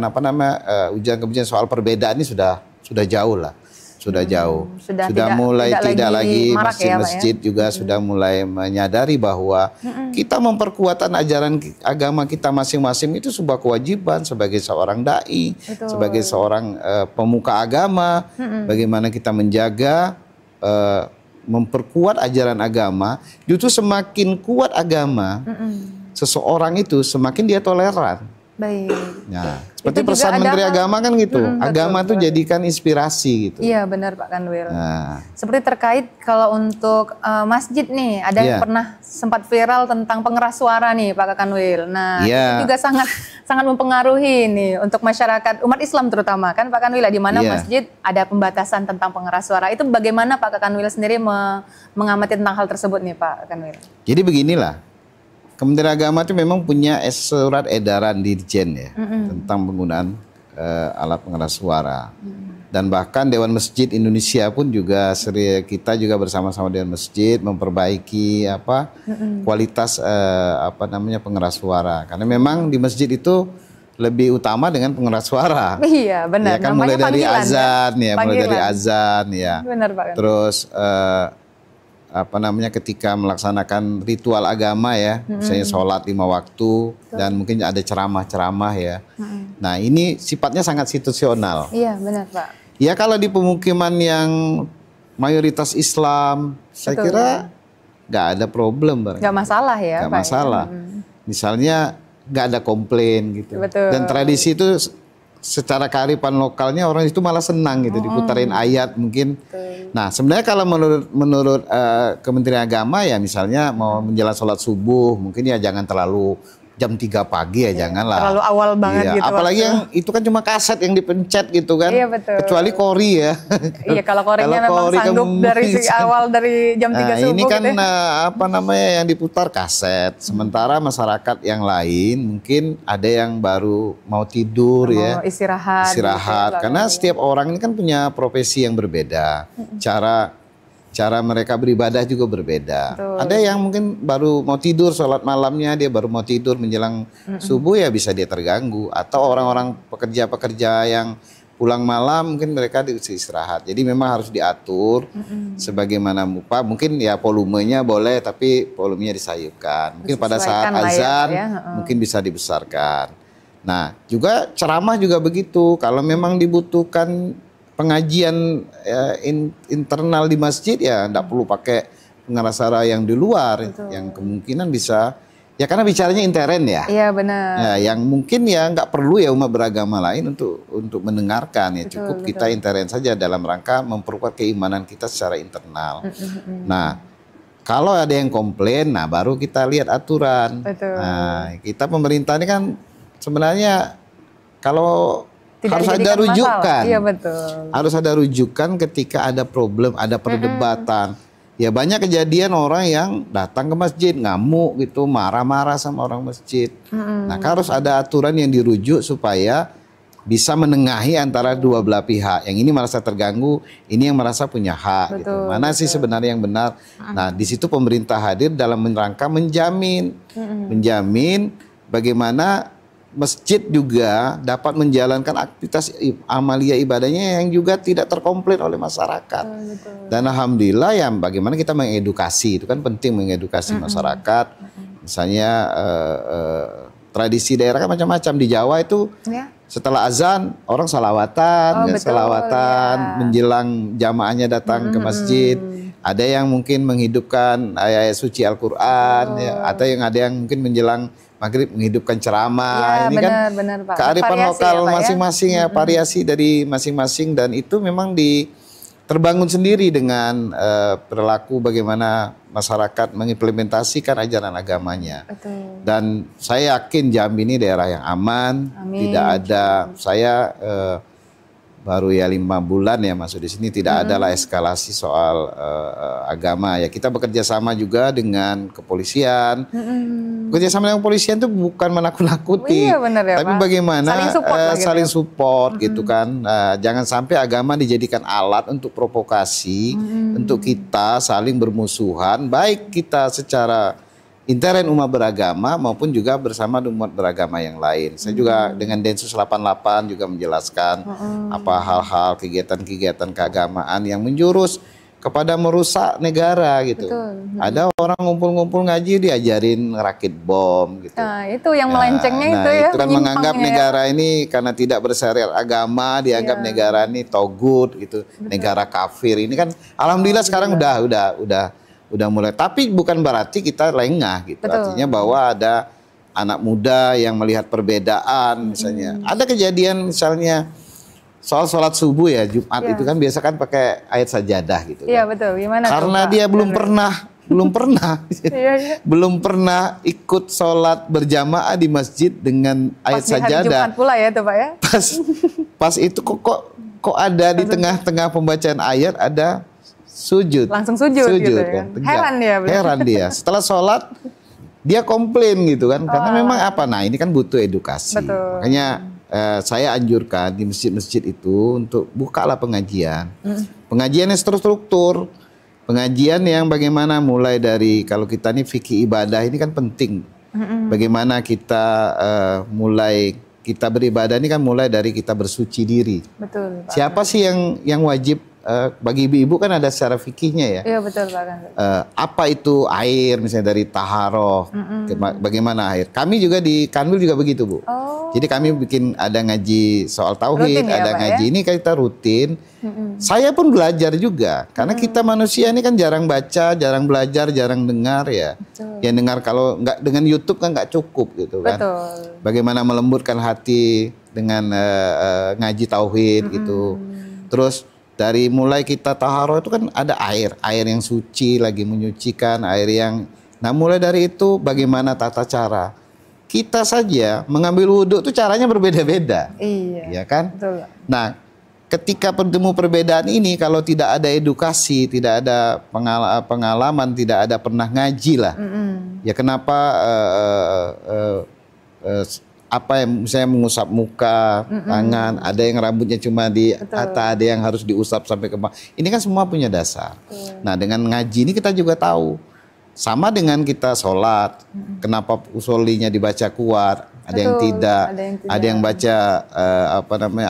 ujaran kebencian soal perbedaan ini sudah jauh lah. Sudah jauh. Sudah mulai tidak lagi marak ya, Pak, ya? masjid juga sudah mulai menyadari bahwa kita memperkuat ajaran agama kita masing-masing itu sebuah kewajiban sebagai seorang dai, Betul. sebagai seorang pemuka agama, bagaimana kita menjaga memperkuat ajaran agama. Justru semakin kuat agama, seseorang itu semakin dia toleran. Baik. Nah, seperti juga pesan ada Menteri hal- Agama kan gitu. betul, Agama tuh betul. jadikan inspirasi gitu. Iya benar Pak Kanwil. Nah, Seperti terkait kalau untuk masjid nih, ada yang Iya. pernah sempat viral tentang pengeras suara nih Pak Kanwil. Nah, Iya. itu juga sangat mempengaruhi nih untuk masyarakat umat Islam terutama kan Pak Kanwil, di mana Iya. masjid ada pembatasan tentang pengeras suara. Itu bagaimana Pak Kanwil sendiri mengamati tentang hal tersebut nih Pak Kanwil? jadi beginilah. Kementerian Agama itu memang punya surat edaran Dirjen ya tentang penggunaan alat pengeras suara. Dan bahkan Dewan Masjid Indonesia pun juga kita juga bersama-sama Dewan Masjid memperbaiki kualitas pengeras suara. Karena memang di masjid itu lebih utama dengan pengeras suara. Iya, benar. Ya kan mulai dari azan ya, mulai dari azan ya. Benar, Pak. Terus ketika melaksanakan ritual agama ya, misalnya sholat 5 waktu dan mungkin ada ceramah-ceramah ya. Nah, ini sifatnya sangat situasional. Iya, benar, Pak. Ya kalau di pemukiman yang mayoritas Islam, saya kira nggak ada problem. Nggak masalah ya, nggak Pak. masalah. Misalnya nggak ada komplain gitu. Betul. Dan tradisi itu secara kearifan lokalnya orang itu malah senang gitu, diputarin ayat mungkin. Betul. Nah sebenarnya kalau menurut Kementerian Agama ya misalnya mau menjelang sholat subuh mungkin ya jangan terlalu jam 3 pagi ya, janganlah. Terlalu awal banget gitu. Apalagi yang itu kan cuma kaset yang dipencet gitu kan. Iya, betul. Kecuali kori ya. Iya, kalau korinya memang sanggup dari awal dari jam 3 subuh ini kan gitu ya. Yang diputar kaset. Sementara masyarakat yang lain mungkin ada yang baru mau tidur ya. Istirahat. Istirahat. Karena setiap orang ini kan punya profesi yang berbeda. Cara mereka beribadah juga berbeda. Betul. Ada yang mungkin baru mau tidur, sholat malamnya dia baru mau tidur menjelang subuh ya bisa dia terganggu. Atau orang-orang pekerja-pekerja yang pulang malam mungkin mereka istirahat. Jadi memang harus diatur sebagaimana mungkin ya volumenya boleh tapi volumenya disayupkan. Mungkin pada saat azan mungkin bisa dibesarkan. Nah juga ceramah juga begitu. Kalau memang dibutuhkan pengajian internal di masjid ya enggak perlu pakai pengeras suara yang di luar. Betul. Yang kemungkinan bisa ya karena bicaranya intern ya. Iya benar. Ya, yang mungkin ya nggak perlu ya umat beragama lain untuk mendengarkan ya. Betul, cukup kita intern saja dalam rangka memperkuat keimanan kita secara internal. Nah kalau ada yang komplain, nah baru kita lihat aturan. Betul. Nah kita pemerintah ini kan sebenarnya kalau harus ada rujukan. Iya, betul. Harus ada rujukan ketika ada problem, ada perdebatan. Ya banyak kejadian orang yang datang ke masjid ngamuk gitu, marah-marah sama orang masjid. Nah, harus ada aturan yang dirujuk supaya bisa menengahi antara dua belah pihak. Yang ini merasa terganggu, ini yang merasa punya hak. Betul, gitu. Mana sih sebenarnya yang benar? Nah, di situ pemerintah hadir dalam rangka menjamin bagaimana masjid juga dapat menjalankan aktivitas amalia ibadahnya yang juga tidak terkomplain oleh masyarakat. Betul. Dan alhamdulillah ya bagaimana kita mengedukasi, itu kan penting mengedukasi masyarakat. Misalnya tradisi daerah kan macam-macam. Di Jawa itu setelah azan orang salawatan, menjelang jamaahnya datang ke masjid. Ada yang mungkin menghidupkan ayat-ayat suci Al-Quran, ada yang mungkin menjelang maghrib menghidupkan ceramah. Ini benar, Pak. Kearifan lokal masing-masing ya, variasi dari masing-masing dan itu memang terbangun sendiri dengan perilaku bagaimana masyarakat mengimplementasikan ajaran agamanya. Betul. Dan saya yakin Jambi ini daerah yang aman. Amin. Tidak ada baru ya 5 bulan ya masuk di sini tidak adalah eskalasi soal agama ya. Kita bekerja sama juga dengan kepolisian. Bekerja sama dengan kepolisian itu bukan menakut-nakuti, tapi Pak, bagaimana saling support gitu kan. Jangan sampai agama dijadikan alat untuk provokasi, untuk kita saling bermusuhan, baik kita secara intern umat beragama maupun juga bersama umat beragama yang lain. Saya juga dengan Densus 88 juga menjelaskan apa hal-hal kegiatan-kegiatan keagamaan yang menjurus kepada merusak negara gitu. Betul. Ada orang ngumpul-ngumpul ngaji diajarin ngerakit bom gitu. Nah, itu yang melencengnya itu ya. Itu kan menganggap negara ini karena tidak bersyariat agama dianggap negara ini togut gitu, negara kafir. Ini kan alhamdulillah sekarang udah mulai, tapi bukan berarti kita lengah gitu. Betul. Artinya bahwa ada anak muda yang melihat perbedaan misalnya. Ada kejadian misalnya soal sholat subuh ya Jumat itu kan biasa kan pakai ayat sajadah gitu. Iya betul. Gimana? Karena tuh, dia belum pernah ikut sholat berjamaah di masjid dengan ayat sajadah. Jumat pula ya tuh Pak ya. Pas itu kok ada di tengah-tengah pembacaan ayat ada sujud. Langsung sujud gitu kan. Heran dia. Setelah sholat dia komplain gitu kan. Karena memang apa? Nah ini kan butuh edukasi. Betul. Makanya saya anjurkan di masjid-masjid itu untuk bukalah pengajian. Pengajian yang terstruktur. Pengajian yang bagaimana mulai dari, kalau kita nih fikih ibadah ini kan penting. Bagaimana kita mulai kita beribadah ini kan mulai dari kita bersuci diri. Betul, Pak. Siapa sih yang wajib, bagi ibu-ibu kan ada secara fikihnya ya. Iya betul Pak Kanwil. Apa itu air misalnya dari taharoh, bagaimana air. Kami juga di Kanwil juga begitu Bu. Jadi kami bikin ada ngaji soal tauhid, Rutin ya, ada Pak, ngaji ya? ini kita rutin. Saya pun belajar juga karena kita manusia ini kan jarang baca, jarang belajar, jarang dengar ya. Betul. Yang dengar kalau nggak dengan YouTube kan nggak cukup gitu kan. Betul. Bagaimana melembutkan hati dengan ngaji tauhid gitu. Terus dari mulai kita taharoh itu kan ada air yang suci lagi menyucikan, air yang. Nah mulai dari itu bagaimana tata cara kita saja mengambil wudhu itu caranya berbeda-beda. Iya. Ya kan? Betul. Nah ketika bertemu perbedaan ini kalau tidak ada edukasi, tidak ada pengalaman, tidak ada pernah ngaji lah. Ya kenapa apa yang misalnya mengusap muka, tangan, ada yang rambutnya cuma di atas, ada yang harus diusap sampai ke bawah. Ini kan semua punya dasar. Nah, dengan ngaji ini kita juga tahu. Sama dengan kita sholat, kenapa usulinya dibaca kuat, ada yang tidak, ada yang baca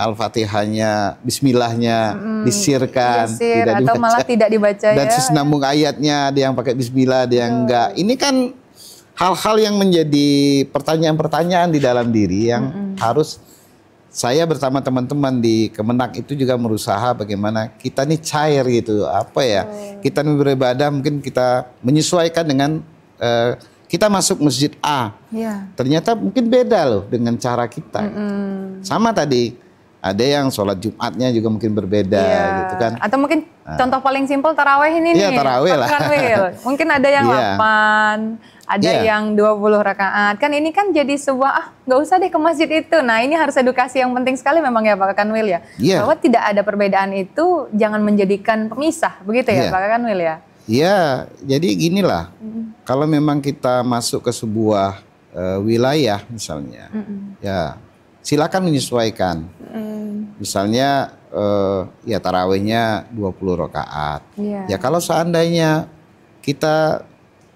Al-Fatihahnya, Bismillahnya disirkan, tidak atau dibaca. malah tidak dibaca Dan ya. senambung ayatnya, ada yang pakai Bismillah, ada yang enggak. Ini kan hal-hal yang menjadi pertanyaan-pertanyaan di dalam diri yang harus saya bersama teman-teman di Kemenak itu juga berusaha bagaimana kita nih cair gitu, apa ya, kita nih beribadah mungkin kita menyesuaikan dengan kita masuk masjid A, ternyata mungkin beda loh dengan cara kita. Sama tadi ada yang sholat Jumatnya juga mungkin berbeda gitu kan. Atau mungkin contoh paling simpel taraweh ini nih. Taraweh lah. Mungkin ada yang 8, ada yang 20 rakaat. Kan ini kan jadi sebuah, nggak usah deh ke masjid itu. Nah ini harus edukasi yang penting sekali memang ya Pak Kanwil ya. Bahwa tidak ada perbedaan itu jangan menjadikan pemisah. Begitu ya Pak Kanwil ya. Iya, jadi ginilah. Kalau memang kita masuk ke sebuah wilayah misalnya, ya silakan menyesuaikan. Misalnya ya tarawihnya 20 rakaat. Ya kalau seandainya kita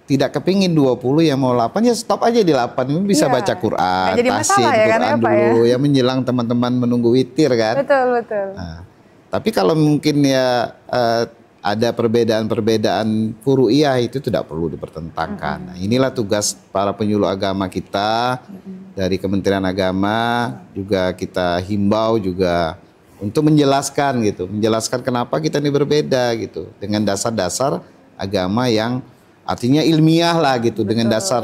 tidak kepingin 20 ya mau 8 ya stop aja di 8. Ini bisa baca Quran, tasin Quran dulu ya menjelang teman-teman menunggu witir kan. Betul. Nah, tapi kalau mungkin ya ada perbedaan-perbedaan furu'iyah itu tidak perlu dipertentangkan. Nah, inilah tugas para penyuluh agama kita dari Kementerian Agama, juga kita himbau juga untuk menjelaskan gitu, menjelaskan kenapa kita ini berbeda gitu dengan dasar-dasar agama yang artinya ilmiah lah gitu, dengan dasar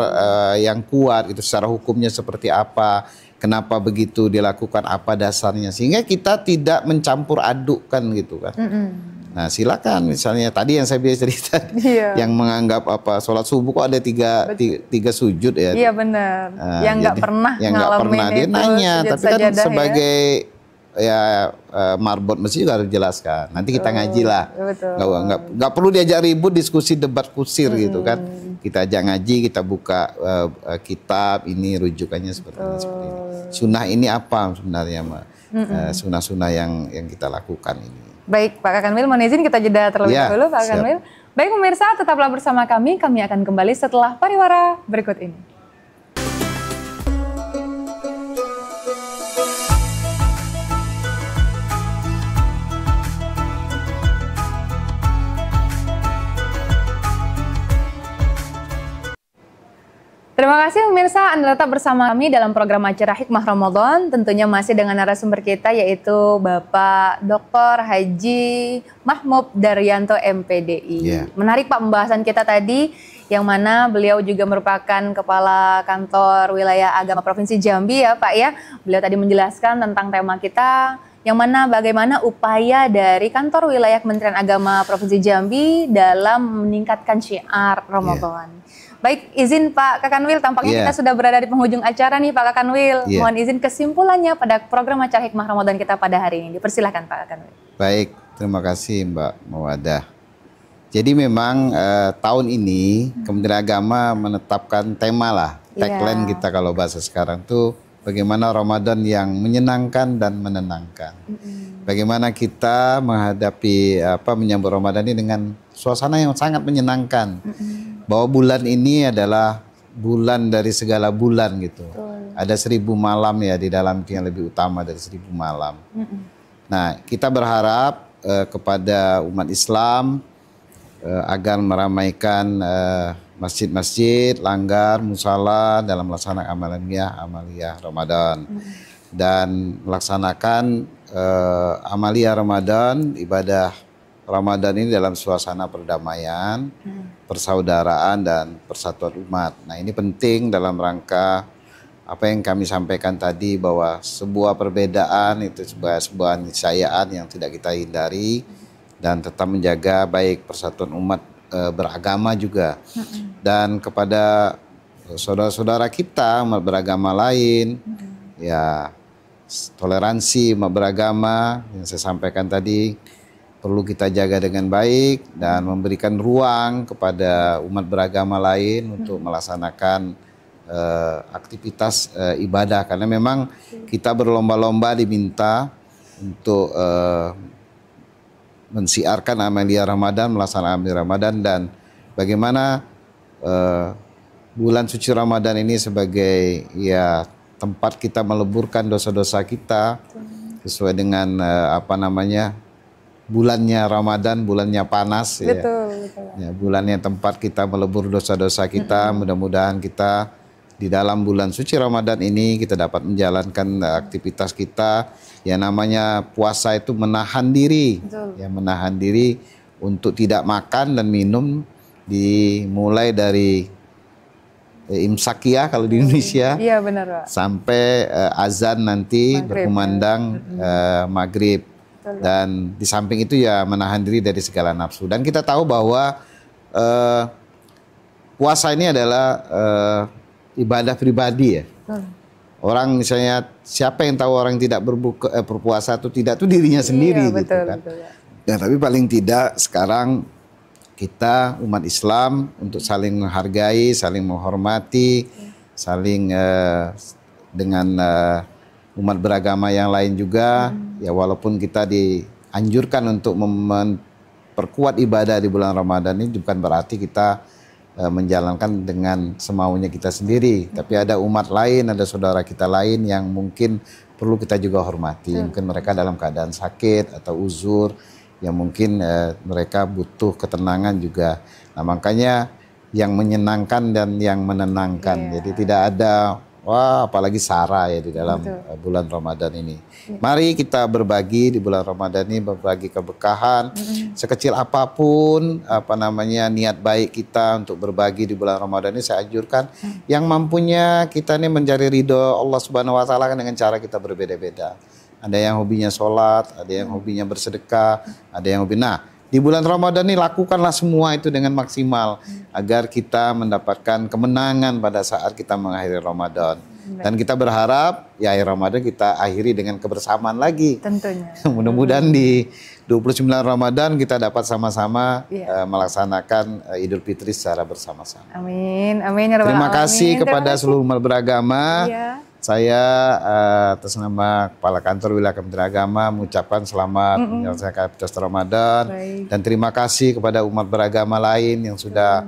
yang kuat gitu, secara hukumnya seperti apa, kenapa begitu dilakukan, apa dasarnya, sehingga kita tidak mencampur adukkan gitu kan. Nah silakan misalnya tadi yang saya biasa cerita, yang menganggap apa sholat subuh kok ada tiga sujud ya. Iya benar. Yang nggak pernah ngalamin itu. Dia nanya, tapi kan sebagai marbot masjid juga harus dijelaskan. Nanti kita ngaji lah. Nggak perlu diajak ribut, diskusi, debat kusir gitu kan. Kita ajak ngaji, kita buka kitab, ini rujukannya seperti ini. Sunnah ini apa sebenarnya, sunnah-sunnah yang kita lakukan ini. Baik Pak Kanwil, mohon izin kita jeda terlebih dahulu Pak Kanwil. Baik pemirsa, tetaplah bersama kami akan kembali setelah pariwara berikut ini. Terima kasih pemirsa, Anda tetap bersama kami dalam program acara Hikmah Ramadan. Tentunya masih dengan narasumber kita yaitu Bapak Dr. Haji Mahmud Daryanto MPDI. Menarik Pak pembahasan kita tadi, yang mana beliau juga merupakan Kepala Kantor Wilayah Agama Provinsi Jambi ya Pak ya. Beliau tadi menjelaskan tentang tema kita, yang mana bagaimana upaya dari Kantor Wilayah Kementerian Agama Provinsi Jambi dalam meningkatkan syiar Ramadan. Baik, izin Pak Kakanwil, tampaknya kita sudah berada di penghujung acara nih Pak Kakanwil. Mohon izin kesimpulannya pada program acara Hikmah Ramadan kita pada hari ini. Dipersilahkan Pak Kakanwil. Baik, terima kasih Mbak Mawadah. Jadi memang tahun ini Kementerian Agama menetapkan tema lah, tagline kita kalau bahasa sekarang tuh bagaimana Ramadan yang menyenangkan dan menenangkan. Bagaimana kita menghadapi menyambut Ramadan ini dengan suasana yang sangat menyenangkan. Bahwa bulan ini adalah bulan dari segala bulan gitu. Ada 1000 malam ya di dalam itu yang lebih utama dari 1000 malam. Nah, kita berharap kepada umat Islam agar meramaikan masjid-masjid, langgar, musala dalam melaksanakan amaliyah Ramadan. Dan melaksanakan amaliyah Ramadan, ibadah Ramadan ini dalam suasana perdamaian, persaudaraan dan persatuan umat. Nah, ini penting dalam rangka apa yang kami sampaikan tadi, bahwa sebuah perbedaan itu sebuah niscayaan yang tidak kita hindari, dan tetap menjaga baik persatuan umat beragama juga. Dan kepada saudara-saudara kita umat beragama lain, ya toleransi umat beragama yang saya sampaikan tadi perlu kita jaga dengan baik, dan memberikan ruang kepada umat beragama lain untuk melaksanakan aktivitas ibadah, karena memang kita berlomba-lomba diminta untuk mensiarkan amaliyah Ramadan, melaksanakan amaliyah Ramadan, dan bagaimana bulan suci Ramadan ini sebagai ya tempat kita meleburkan dosa-dosa kita sesuai dengan bulannya Ramadan, bulannya panas. Betul. Ya, bulannya tempat kita melebur dosa-dosa kita. Mudah-mudahan kita di dalam bulan suci Ramadan ini kita dapat menjalankan aktivitas kita. Ya, namanya puasa itu menahan diri. Ya, menahan diri untuk tidak makan dan minum, dimulai dari imsak ya kalau di Indonesia. Iya, benar, Pak. Sampai azan nanti berkumandang maghrib. Dan di samping itu ya menahan diri dari segala nafsu. Dan kita tahu bahwa puasa ini adalah ibadah pribadi ya. Orang misalnya siapa yang tahu orang tidak berpuasa atau tidak, itu dirinya sendiri. Iya, betul, gitu kan. Betul, ya. Dan tapi paling tidak sekarang kita umat Islam untuk saling menghargai, saling menghormati, saling dengan umat beragama yang lain juga, ya walaupun kita dianjurkan untuk memperkuat ibadah di bulan Ramadan ini, bukan berarti kita menjalankan dengan semaunya kita sendiri. Tapi ada umat lain, ada saudara kita lain yang mungkin perlu kita juga hormati. Mungkin mereka dalam keadaan sakit atau uzur, yang mungkin mereka butuh ketenangan juga. Nah, makanya yang menyenangkan dan yang menenangkan. Jadi tidak ada apalagi sara ya di dalam bulan Ramadan ini. Mari kita berbagi di bulan Ramadan ini, berbagi keberkahan. Sekecil apapun niat baik kita untuk berbagi di bulan Ramadan ini, saya anjurkan yang mampunya kita ini mencari ridho Allah Subhanahu wa taala dengan cara kita berbeda-beda. Ada yang hobinya sholat, ada yang hobinya bersedekah, ada yang hobi. Nah, di bulan Ramadan ini lakukanlah semua itu dengan maksimal agar kita mendapatkan kemenangan pada saat kita mengakhiri Ramadan. Dan kita berharap ya akhir Ramadan kita akhiri dengan kebersamaan lagi. Tentunya. Mudah-mudahan di 29 Ramadan kita dapat sama-sama melaksanakan Idul Fitri secara bersama-sama. Amin. Amin ya Rabbal Alamin. Terima kasih kepada seluruh umat beragama. Saya atas nama Kepala Kantor Wilayah Kementerian Agama mengucapkan selamat menyelesaikan aktivitas Ramadan. Dan terima kasih kepada umat beragama lain yang sudah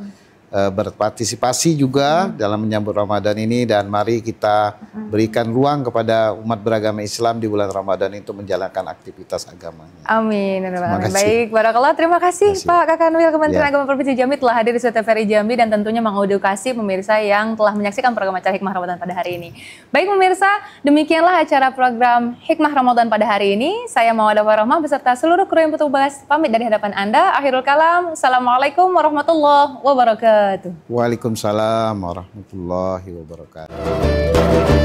berpartisipasi juga dalam menyambut Ramadan ini, dan mari kita berikan ruang kepada umat beragama Islam di bulan Ramadan itu menjalankan aktivitas agamanya. Amin. Baik, barakallah. Terima kasih Pak Kakanwil Kementerian Agama Provinsi Jambi telah hadir di Studio TVRI Jambi dan tentunya mengedukasi pemirsa yang telah menyaksikan program acara Hikmah Ramadan pada hari ini. Baik pemirsa, demikianlah acara program Hikmah Ramadan pada hari ini. Saya Mawadah Warahmah beserta seluruh kru yang bertugas pamit dari hadapan Anda. Akhirul kalam. Assalamualaikum warahmatullahi wabarakatuh. Waalaikumsalam warahmatullahi wabarakatuh.